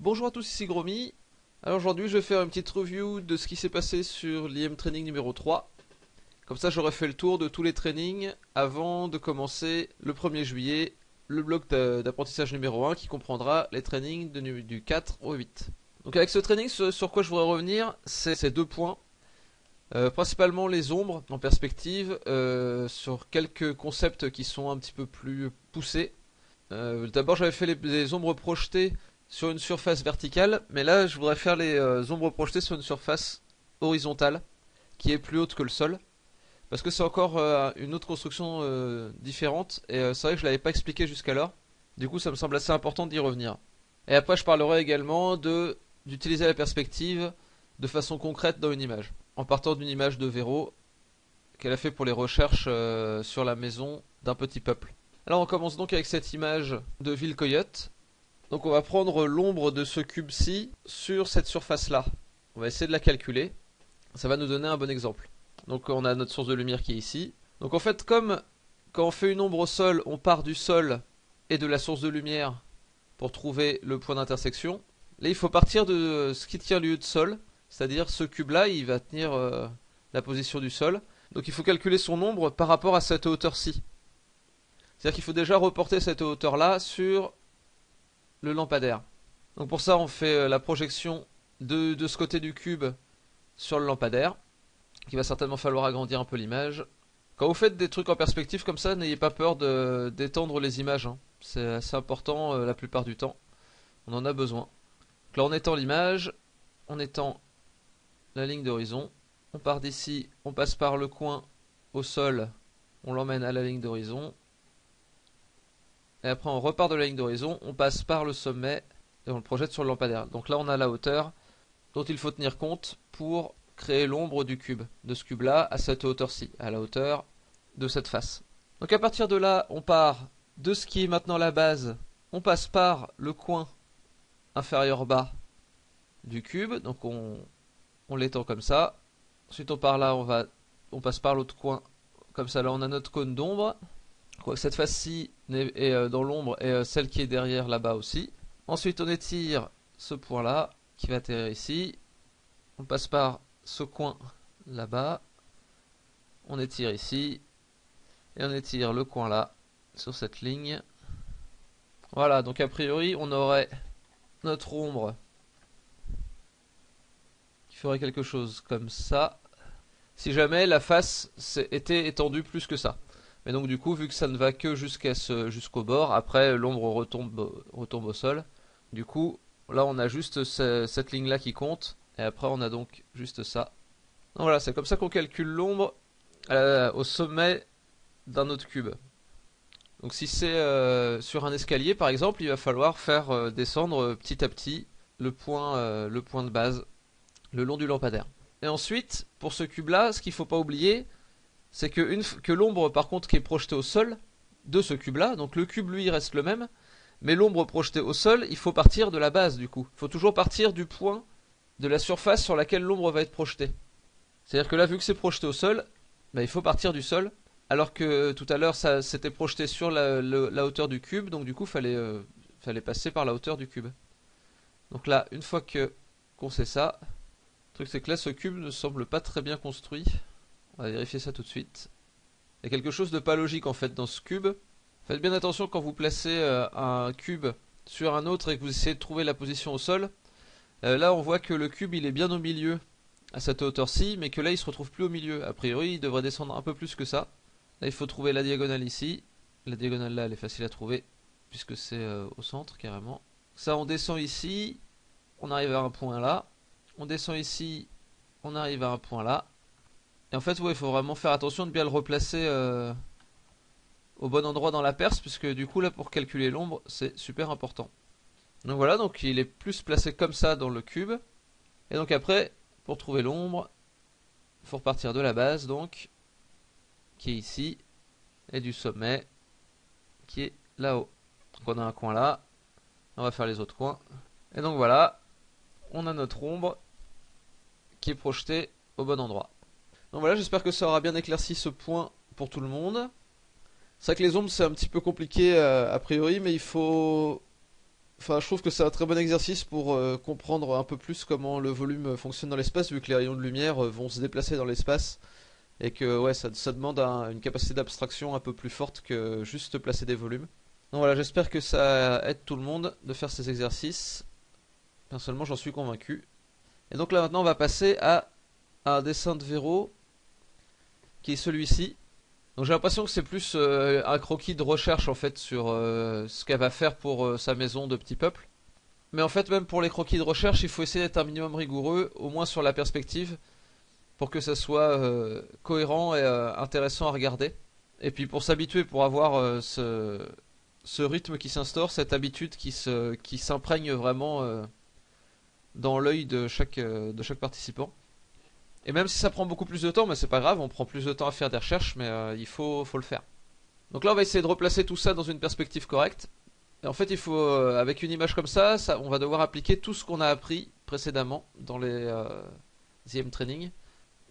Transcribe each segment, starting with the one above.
Bonjour à tous, ici Gromy. Alors aujourd'hui je vais faire une petite review de ce qui s'est passé sur l'IM Training numéro 3. Comme ça j'aurai fait le tour de tous les trainings avant de commencer le 1er juillet le bloc d'apprentissage numéro 1 qui comprendra les trainings du 4 au 8. Donc avec ce training, sur quoi je voudrais revenir, c'est ces deux points. Principalement les ombres en perspective, sur quelques concepts qui sont un petit peu plus poussés. D'abord j'avais fait les ombres projetées sur une surface verticale, mais là je voudrais faire les ombres projetées sur une surface horizontale qui est plus haute que le sol, parce que c'est encore une autre construction différente, et c'est vrai que je l'avais pas expliqué jusqu'alors, du coup ça me semble assez important d'y revenir. Et après je parlerai également d'utiliser la perspective de façon concrète dans une image, en partant d'une image de Véro qu'elle a fait pour les recherches sur la maison d'un petit peuple. Alors on commence donc avec cette image de ville coyote. Donc on va prendre l'ombre de ce cube-ci sur cette surface-là. On va essayer de la calculer. Ça va nous donner un bon exemple. Donc on a notre source de lumière qui est ici. Donc en fait, comme quand on fait une ombre au sol, on part du sol et de la source de lumière pour trouver le point d'intersection. Là, il faut partir de ce qui tient lieu de sol. C'est-à-dire ce cube-là, il va tenir la position du sol. Donc il faut calculer son ombre par rapport à cette hauteur-ci. C'est-à-dire qu'il faut déjà reporter cette hauteur-là sur le lampadaire. Donc pour ça on fait la projection de ce côté du cube sur le lampadaire, qu'il va certainement falloir agrandir un peu l'image. Quand vous faites des trucs en perspective comme ça, n'ayez pas peur d'étendre les images, hein. C'est assez important la plupart du temps, on en a besoin. Donc là on étend l'image, on étend la ligne d'horizon, on part d'ici, on passe par le coin au sol, on l'emmène à la ligne d'horizon, et après on repart de la ligne d'horizon, on passe par le sommet et on le projette sur le lampadaire. Donc là on a la hauteur dont il faut tenir compte pour créer l'ombre du cube, de ce cube là à cette hauteur-ci, à la hauteur de cette face. Donc à partir de là on part de ce qui est maintenant la base, on passe par le coin inférieur bas du cube, donc on l'étend comme ça. Ensuite on part là, on passe par l'autre coin, comme ça là on a notre cône d'ombre. Cette face-ci est dans l'ombre et celle qui est derrière là-bas aussi. Ensuite on étire ce point là qui va atterrir ici. On passe par ce coin là-bas. On étire ici. Et on étire le coin là sur cette ligne. Voilà, donc a priori on aurait notre ombre qui ferait quelque chose comme ça. Si jamais la face était étendue plus que ça. Mais donc du coup, vu que ça ne va que jusqu'au bord, après l'ombre retombe au sol. Du coup, là on a juste cette ligne là qui compte, et après on a donc juste ça. Donc voilà, c'est comme ça qu'on calcule l'ombre au sommet d'un autre cube. Donc si c'est sur un escalier par exemple, il va falloir faire descendre petit à petit le point de base le long du lampadaire. Et ensuite, pour ce cube là, ce qu'il ne faut pas oublier, c'est que l'ombre par contre qui est projetée au sol de ce cube là, donc le cube lui reste le même, mais l'ombre projetée au sol, il faut partir de la base du coup. Il faut toujours partir du point de la surface sur laquelle l'ombre va être projetée. C'est-à-dire que là, vu que c'est projeté au sol, bah, il faut partir du sol, alors que tout à l'heure ça s'était projeté sur la hauteur du cube, donc du coup fallait passer par la hauteur du cube. Donc là, une fois qu'on sait ça, le truc c'est que là ce cube ne semble pas très bien construit. On va vérifier ça tout de suite. Il y a quelque chose de pas logique en fait dans ce cube. Faites bien attention quand vous placez un cube sur un autre et que vous essayez de trouver la position au sol. Là on voit que le cube il est bien au milieu à cette hauteur-ci, mais que là il se retrouve plus au milieu. A priori il devrait descendre un peu plus que ça. Là il faut trouver la diagonale ici. La diagonale là elle est facile à trouver puisque c'est au centre carrément. Ça on descend ici, on arrive à un point là. On descend ici, on arrive à un point là. Et en fait, ouais, il faut vraiment faire attention de bien le replacer au bon endroit dans la perce, puisque du coup, là, pour calculer l'ombre, c'est super important. Donc voilà, donc il est plus placé comme ça dans le cube. Et donc après, pour trouver l'ombre, il faut repartir de la base, donc, qui est ici, et du sommet, qui est là-haut. Donc on a un coin là, on va faire les autres coins. Et donc voilà, on a notre ombre qui est projetée au bon endroit. Donc voilà, j'espère que ça aura bien éclairci ce point pour tout le monde. C'est vrai que les ombres c'est un petit peu compliqué a priori, mais il faut Enfin, je trouve que c'est un très bon exercice pour comprendre un peu plus comment le volume fonctionne dans l'espace, vu que les rayons de lumière vont se déplacer dans l'espace, et que ouais, ça demande une capacité d'abstraction un peu plus forte que juste placer des volumes. Donc voilà, j'espère que ça aide tout le monde de faire ces exercices. Personnellement, j'en suis convaincu. Et donc là maintenant, on va passer à un dessin de Véro, qui est celui-ci. Donc j'ai l'impression que c'est plus un croquis de recherche en fait sur ce qu'elle va faire pour sa maison de petit peuple. Mais en fait, même pour les croquis de recherche, il faut essayer d'être un minimum rigoureux, au moins sur la perspective, pour que ça soit cohérent et intéressant à regarder. Et puis pour s'habituer, pour avoir ce rythme qui s'instaure, cette habitude qui s'imprègne vraiment dans l'œil de chaque participant. Et même si ça prend beaucoup plus de temps, mais c'est pas grave, on prend plus de temps à faire des recherches, mais faut le faire. Donc là, on va essayer de replacer tout ça dans une perspective correcte. Et en fait, il faut, avec une image comme ça, on va devoir appliquer tout ce qu'on a appris précédemment dans les IM Training.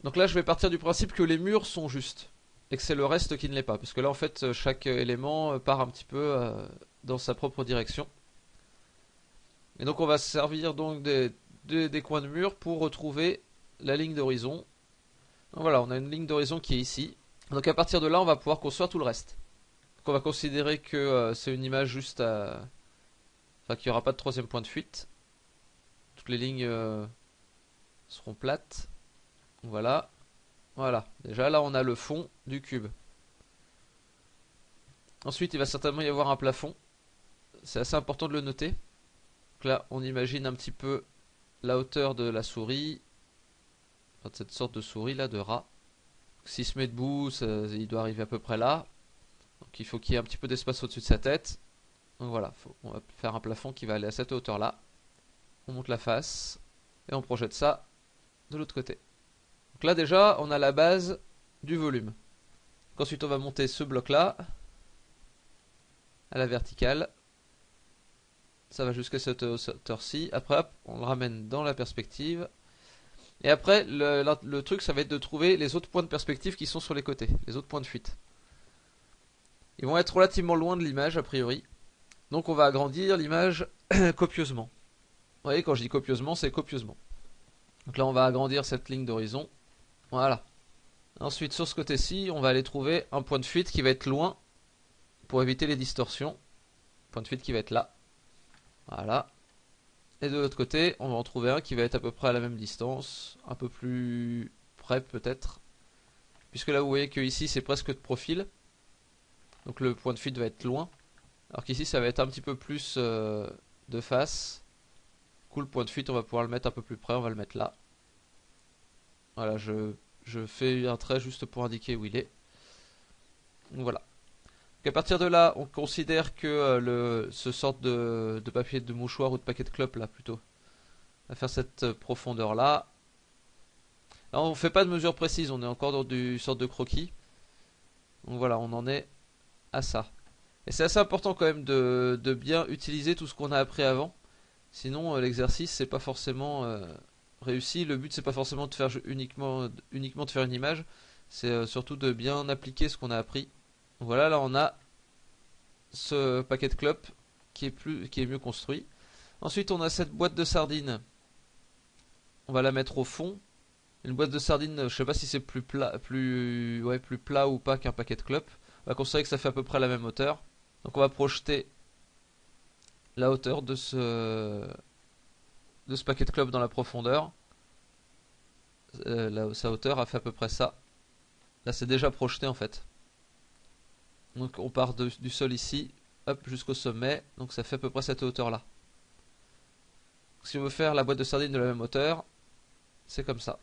Donc là, je vais partir du principe que les murs sont justes et que c'est le reste qui ne l'est pas, parce que là, en fait, chaque élément part un petit peu dans sa propre direction. Et donc, on va se servir donc des coins de mur pour retrouver la ligne d'horizon. Voilà, on a une ligne d'horizon qui est ici. Donc à partir de là, on va pouvoir construire tout le reste. Donc on va considérer que c'est une image juste à... Enfin, qu'il n'y aura pas de troisième point de fuite. Toutes les lignes seront plates. Voilà. Voilà. Déjà là, on a le fond du cube. Ensuite, il va certainement y avoir un plafond. C'est assez important de le noter. Donc là, on imagine un petit peu la hauteur de la souris. Enfin, de cette sorte de souris là, de rat. S'il se met debout, il doit arriver à peu près là. Donc il faut qu'il y ait un petit peu d'espace au-dessus de sa tête. Donc voilà, on va faire un plafond qui va aller à cette hauteur là. On monte la face et on projette ça de l'autre côté. Donc là déjà, on a la base du volume. Donc ensuite, on va monter ce bloc là à la verticale. Ça va jusqu'à cette hauteur-ci. Après, hop, on le ramène dans la perspective. Et après, le truc, ça va être de trouver les autres points de perspective qui sont sur les côtés, les autres points de fuite. Ils vont être relativement loin de l'image, a priori. Donc on va agrandir l'image copieusement. Vous voyez, quand je dis copieusement, c'est copieusement. Donc là, on va agrandir cette ligne d'horizon. Voilà. Ensuite, sur ce côté-ci, on va aller trouver un point de fuite qui va être loin pour éviter les distorsions. Point de fuite qui va être là. Voilà. Et de l'autre côté, on va en trouver un qui va être à peu près à la même distance. Un peu plus près peut-être. Puisque là, vous voyez que ici, c'est presque de profil. Donc le point de fuite va être loin. Alors qu'ici, ça va être un petit peu plus de face. Du coup, le point de fuite, on va pouvoir le mettre un peu plus près. On va le mettre là. Voilà, je fais un trait juste pour indiquer où il est. Donc voilà. Donc à partir de là, on considère que ce sorte de papier de mouchoir ou de paquet de clopes là plutôt va faire cette profondeur là. Là, on ne fait pas de mesure précise, on est encore dans du sorte de croquis. Donc voilà, on en est à ça. Et c'est assez important quand même de bien utiliser tout ce qu'on a appris avant. Sinon, l'exercice c'est pas forcément réussi. Le but c'est pas forcément de faire uniquement de faire une image. C'est surtout de bien appliquer ce qu'on a appris. Voilà, là on a ce paquet de clopes qui est mieux construit. Ensuite, on a cette boîte de sardines. On va la mettre au fond. Une boîte de sardines, je sais pas si c'est plus plat ou pas qu'un paquet de clopes. On va considérer que ça fait à peu près la même hauteur. Donc on va projeter la hauteur de ce paquet de clopes dans la profondeur. Sa hauteur a fait à peu près ça. Là, c'est déjà projeté en fait. Donc on part du sol ici, hop, jusqu'au sommet. Donc ça fait à peu près cette hauteur là. Si on veut faire la boîte de sardines de la même hauteur, c'est comme ça.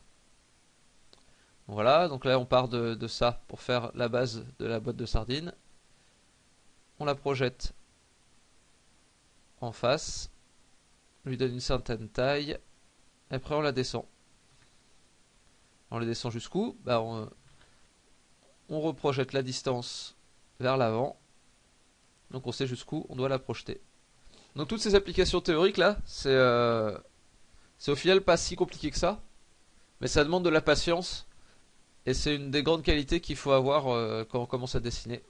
Voilà, donc là on part de ça pour faire la base de la boîte de sardines. On la projette en face. On lui donne une certaine taille. Et après on la descend. On la descend jusqu'où? On reprojette la distance vers l'avant. Donc on sait jusqu'où on doit la projeter. Donc toutes ces applications théoriques là, c'est au final pas si compliqué que ça. Mais ça demande de la patience. Et c'est une des grandes qualités qu'il faut avoir quand on commence à dessiner.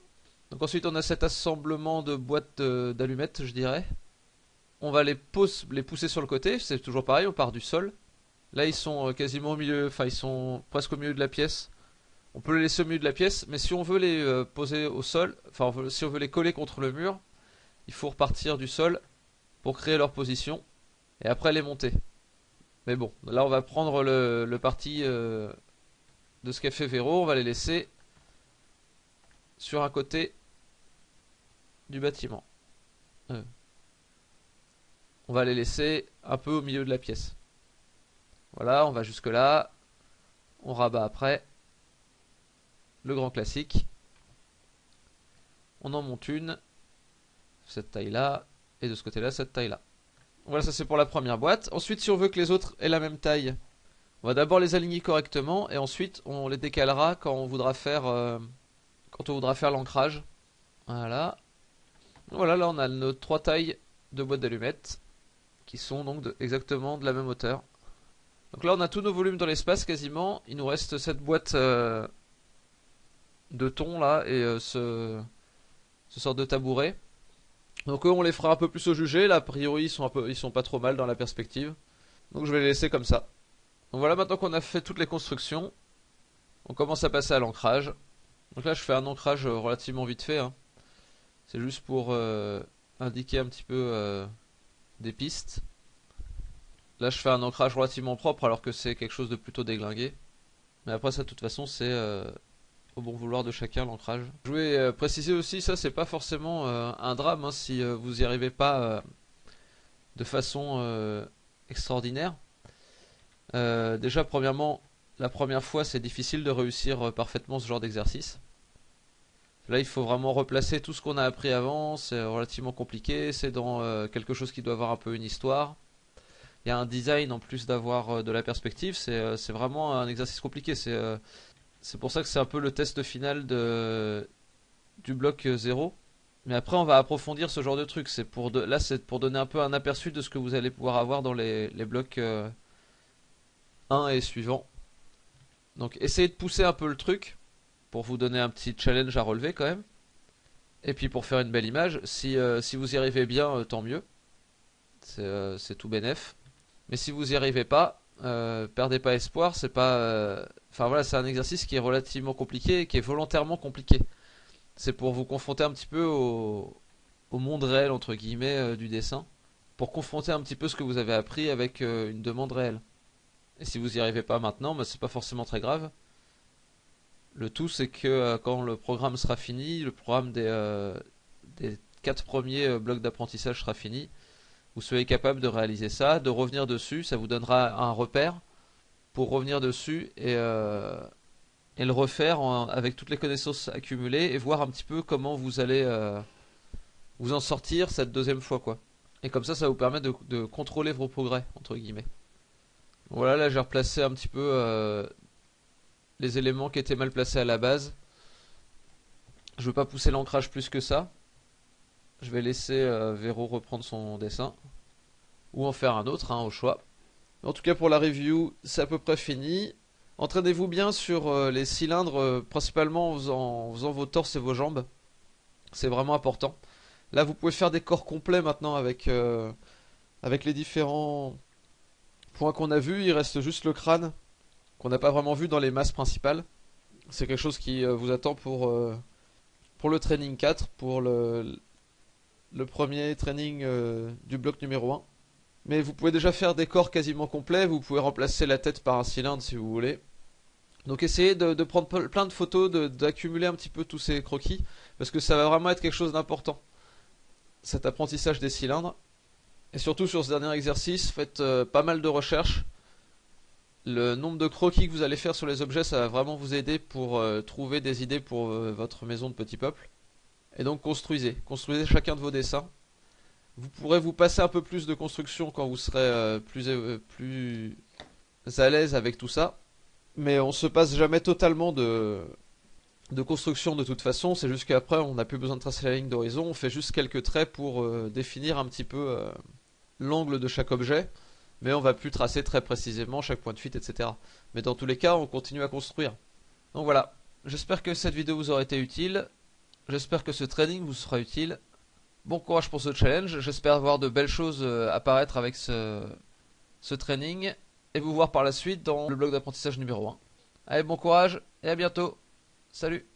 Donc ensuite on a cet assemblement de boîtes d'allumettes, je dirais. On va les pousser sur le côté, c'est toujours pareil, on part du sol. Là ils sont quasiment au milieu, enfin ils sont presque au milieu de la pièce. On peut les laisser au milieu de la pièce, mais si on veut les poser au sol, enfin si on veut les coller contre le mur, il faut repartir du sol pour créer leur position et après les monter. Mais bon, là on va prendre le parti de ce qu'a fait Véro, on va les laisser sur un côté du bâtiment. On va les laisser un peu au milieu de la pièce. Voilà, on va jusque là, on rabat après. Le grand classique. On en monte une, cette taille là, et de ce côté là, cette taille là. Voilà, ça c'est pour la première boîte. Ensuite, si on veut que les autres aient la même taille, on va d'abord les aligner correctement, et ensuite on les décalera quand on voudra faire l'ancrage. Voilà. Voilà, là on a nos trois tailles de boîtes d'allumettes, qui sont donc exactement de la même hauteur. Donc là on a tous nos volumes dans l'espace quasiment. Il nous reste cette boîte de thon là et ce sorte de tabouret. Donc eux on les fera un peu plus au jugé. Là a priori ils sont pas trop mal dans la perspective. Donc je vais les laisser comme ça. Donc voilà, maintenant qu'on a fait toutes les constructions, on commence à passer à l'ancrage. Donc là je fais un ancrage relativement vite fait, hein. C'est juste pour indiquer un petit peu des pistes. Là je fais un ancrage relativement propre alors que c'est quelque chose de plutôt déglingué. Mais après ça de toute façon c'est au bon vouloir de chacun l'ancrage. Je voulais préciser aussi, ça c'est pas forcément un drame hein, si vous y arrivez pas de façon extraordinaire. Déjà premièrement, la première fois c'est difficile de réussir parfaitement ce genre d'exercice. Là il faut vraiment replacer tout ce qu'on a appris avant, c'est relativement compliqué, c'est dans quelque chose qui doit avoir un peu une histoire. Il y a un design en plus d'avoir de la perspective, c'est vraiment un exercice compliqué. C'est pour ça que c'est un peu le test final du bloc 0. Mais après on va approfondir ce genre de truc. Là c'est pour donner un peu un aperçu de ce que vous allez pouvoir avoir dans les blocs 1 et suivants. Donc essayez de pousser un peu le truc pour vous donner un petit challenge à relever quand même. Et puis pour faire une belle image, si vous y arrivez bien, tant mieux. C'est tout bénef. Mais si vous y arrivez pas, perdez pas espoir. C'est pas, enfin voilà, c'est un exercice qui est relativement compliqué et qui est volontairement compliqué. C'est pour vous confronter un petit peu au monde réel entre guillemets du dessin, pour confronter un petit peu ce que vous avez appris avec une demande réelle. Et si vous y arrivez pas maintenant, bah, c'est pas forcément très grave. Le tout c'est que quand le programme sera fini, le programme des 4 premiers blocs d'apprentissage sera fini, vous soyez capable de réaliser ça, de revenir dessus, ça vous donnera un repère pour revenir dessus et le refaire avec toutes les connaissances accumulées et voir un petit peu comment vous allez vous en sortir cette deuxième fois quoi. Et comme ça vous permet de contrôler vos progrès entre guillemets. Voilà, là j'ai replacé un petit peu les éléments qui étaient mal placés à la base. Je ne veux pas pousser l'ancrage plus que ça. Je vais laisser Véro reprendre son dessin. Ou en faire un autre, hein, au choix. En tout cas pour la review, c'est à peu près fini. Entraînez-vous bien sur les cylindres, principalement en faisant vos torses et vos jambes. C'est vraiment important. Là vous pouvez faire des corps complets maintenant avec les différents points qu'on a vus. Il reste juste le crâne, qu'on n'a pas vraiment vu dans les masses principales. C'est quelque chose qui vous attend pour le training 4, pour le premier training du bloc numéro 1. Mais vous pouvez déjà faire des corps quasiment complets, vous pouvez remplacer la tête par un cylindre si vous voulez. Donc essayez de prendre plein de photos, d'accumuler un petit peu tous ces croquis, parce que ça va vraiment être quelque chose d'important, cet apprentissage des cylindres. Et surtout sur ce dernier exercice, faites pas mal de recherches. Le nombre de croquis que vous allez faire sur les objets, ça va vraiment vous aider pour trouver des idées pour votre maison de petit peuple. Et donc construisez chacun de vos dessins. Vous pourrez vous passer un peu plus de construction quand vous serez plus à l'aise avec tout ça. Mais on se passe jamais totalement de construction de toute façon. C'est juste qu'après on n'a plus besoin de tracer la ligne d'horizon. On fait juste quelques traits pour définir un petit peu l'angle de chaque objet. Mais on va plus tracer très précisément chaque point de fuite, etc. Mais dans tous les cas, on continue à construire. Donc voilà, j'espère que cette vidéo vous aura été utile. J'espère que ce training vous sera utile. Bon courage pour ce challenge, j'espère voir de belles choses apparaître avec ce training et vous voir par la suite dans le blog d'apprentissage numéro 1. Allez, bon courage et à bientôt. Salut!